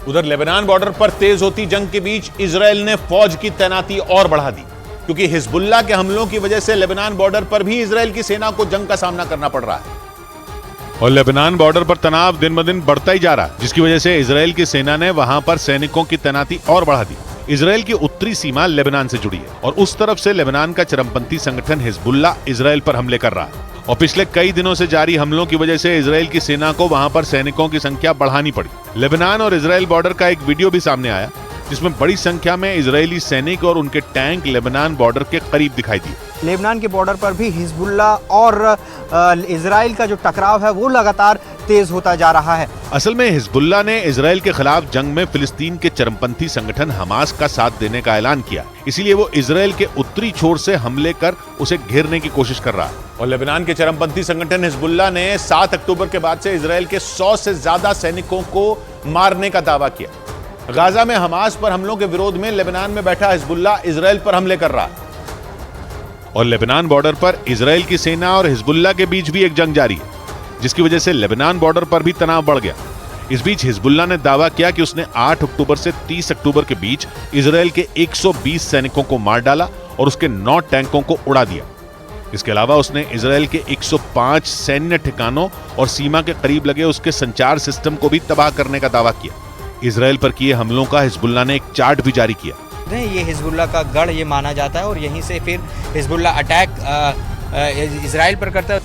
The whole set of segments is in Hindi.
उधर लेबनान बॉर्डर पर तेज होती जंग के बीच इजराइल ने फौज की तैनाती और बढ़ा दी, क्योंकि हिजबुल्लाह के हमलों की वजह से लेबनान बॉर्डर पर भी इजराइल की सेना को जंग का सामना करना पड़ रहा है। और लेबनान बॉर्डर पर तनाव दिन ब दिन बढ़ता ही जा रहा है, जिसकी वजह से इजराइल की सेना ने वहां पर सैनिकों की तैनाती और बढ़ा दी। इजराइल की उत्तरी सीमा लेबनान से जुड़ी है और उस तरफ से लेबनान का चरमपंथी संगठन हिजबुल्लाह इजराइल पर हमले कर रहा है। और पिछले कई दिनों से जारी हमलों की वजह से इजराइल की सेना को वहां पर सैनिकों की संख्या बढ़ानी पड़ी। लेबनान और इजराइल बॉर्डर का एक वीडियो भी सामने आया, जिसमें बड़ी संख्या में इजरायली सैनिक और उनके टैंक लेबनान बॉर्डर के करीब दिखाई दिए। लेबनान के बॉर्डर पर भी हिजबुल्लाह और इजराइल का जो टकराव है वो लगातार तेज होता जा रहा है। असल में हिजबुल्लाह ने इजराइल के खिलाफ जंग में फिलिस्तीन के चरमपंथी संगठन हमास का साथ देने का ऐलान किया, इसीलिए वो इजराइल के उत्तरी छोर से हमले कर उसे घेरने की कोशिश कर रहा है। और लेबनान के चरमपंथी संगठन हिजबुल्लाह ने 7 अक्टूबर के बाद से इजराइल के 100 से ज्यादा सैनिकों को मारने का दावा किया। गाजा में हमास पर हमलों के विरोध में लेबनान में बैठा हिजबुल्लाह इजराइल पर हमले कर रहा है। और लेबनान बॉर्डर पर इजराइल की सेना और हिजबुल्लाह के बीच भी एक जंग जारी है, जिसकी वजह से लेबनान बॉर्डर पर भी तनाव बढ़ गया। इस बीच हिजबुल्लाह ने दावा किया कि उसने 8 अक्टूबर से 30 अक्टूबर के बीच इजराइल के 120 सैनिकों को मार डाला और उसके 9 टैंकों को उड़ा दिया। इसके अलावा उसने इजराइल के 105 सैन्य ठिकानों और सीमा के करीब लगे उसके संचार सिस्टम को भी तबाह करने का दावा किया। इजराइल पर किए हमलों का हिजबुल्लाह ने एक चार्ट भी जारी किया। ये हिजबुल्लाह का गढ़ ये माना जाता है और यहीं से फिर हिजबुल्लाह अटैक इजराइल पर करता है।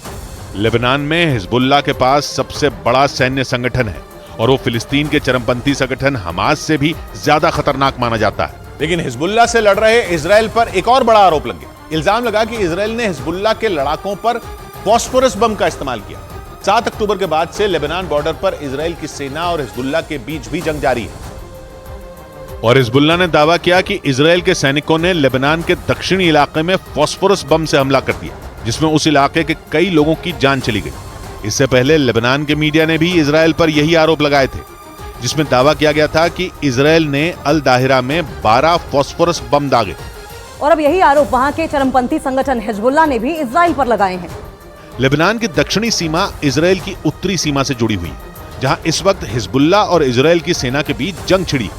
लेबनान में हिजबुल्लाह के पास सबसे बड़ा सैन्य संगठन है और वो फिलिस्तीन के चरमपंथी संगठन हमास से भी ज्यादा खतरनाक माना जाता है। लेकिन हिजबुल्लाह से लड़ रहे इजराइल पर एक और बड़ा आरोप लग गया। इल्जाम लगा कि इजराइल ने हिजबुल्लाह के लड़ाकों पर फास्फोरस बम का इस्तेमाल किया। 7 अक्टूबर के बाद से लेबनान बॉर्डर पर इजराइल की सेना और हिजबुल्लाह के बीच भी जंग जारी है। और हिजबुल्लाह ने दावा किया कि इजराइल के सैनिकों ने लेबनान के दक्षिणी इलाके में फास्फोरस बम से हमला कर दिया, जिसमें उस इलाके के कई लोगों की जान चली गई। इससे पहले लेबनान के मीडिया ने भी इजराइल पर यही आरोप लगाए थे, जिसमें दावा किया गया था कि इजराइल ने अल दाहिरा में 12 फास्फोरस बम दागे। और अब यही आरोप वहां के चरमपंथी संगठन हिजबुल्लाह ने भी इजराइल पर लगाए हैं। लेबनान की दक्षिणी सीमा इजराइल की उत्तरी सीमा से जुड़ी हुई है, जहां इस वक्त हिजबुल्लाह और इजराइल की सेना के बीच जंग छिड़ी।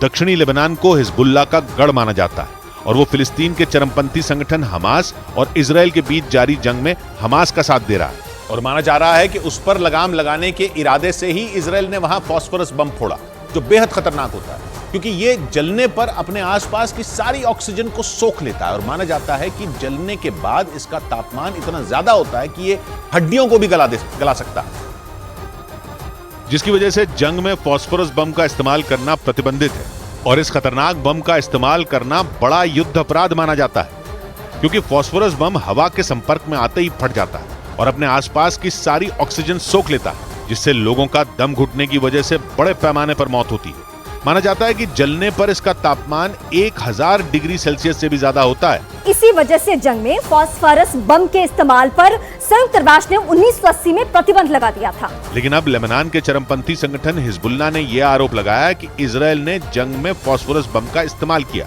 दक्षिणी लेबनान को हिजबुल्लाह का गढ़ माना जाता है और वो फिलिस्तीन के चरमपंथी संगठन हमास और इजराइल के बीच जारी जंग में हमास का साथ दे रहा है। और माना जा रहा है कि उस पर लगाम लगाने के इरादे से ही इजराइल ने वहां फास्फोरस बम फोड़ा, जो बेहद खतरनाक होता है, क्योंकि ये जलने पर अपने आसपास की सारी ऑक्सीजन को सोख लेता है। और माना जाता है कि जलने के बाद इसका तापमान इतना ज्यादा होता है कि ये हड्डियों को भी गला सकता है, जिसकी वजह से जंग में फास्फोरस बम का इस्तेमाल करना प्रतिबंधित है। और इस खतरनाक बम का इस्तेमाल करना बड़ा युद्ध अपराध माना जाता है, क्योंकि फास्फोरस बम हवा के संपर्क में आते ही फट जाता है और अपने आसपास की सारी ऑक्सीजन सोख लेता है, जिससे लोगों का दम घुटने की वजह से बड़े पैमाने पर मौत होती है। माना जाता है कि जलने पर इसका तापमान 1000 डिग्री सेल्सियस से भी ज्यादा होता है। इसी वजह से जंग में फास्फोरस बम के इस्तेमाल पर संयुक्त राष्ट्र ने 1980 में प्रतिबंध लगा दिया था। लेकिन अब लेबनान के चरमपंथी संगठन हिजबुल्लाह ने यह आरोप लगाया कि इजराइल ने जंग में फास्फोरस बम का इस्तेमाल किया।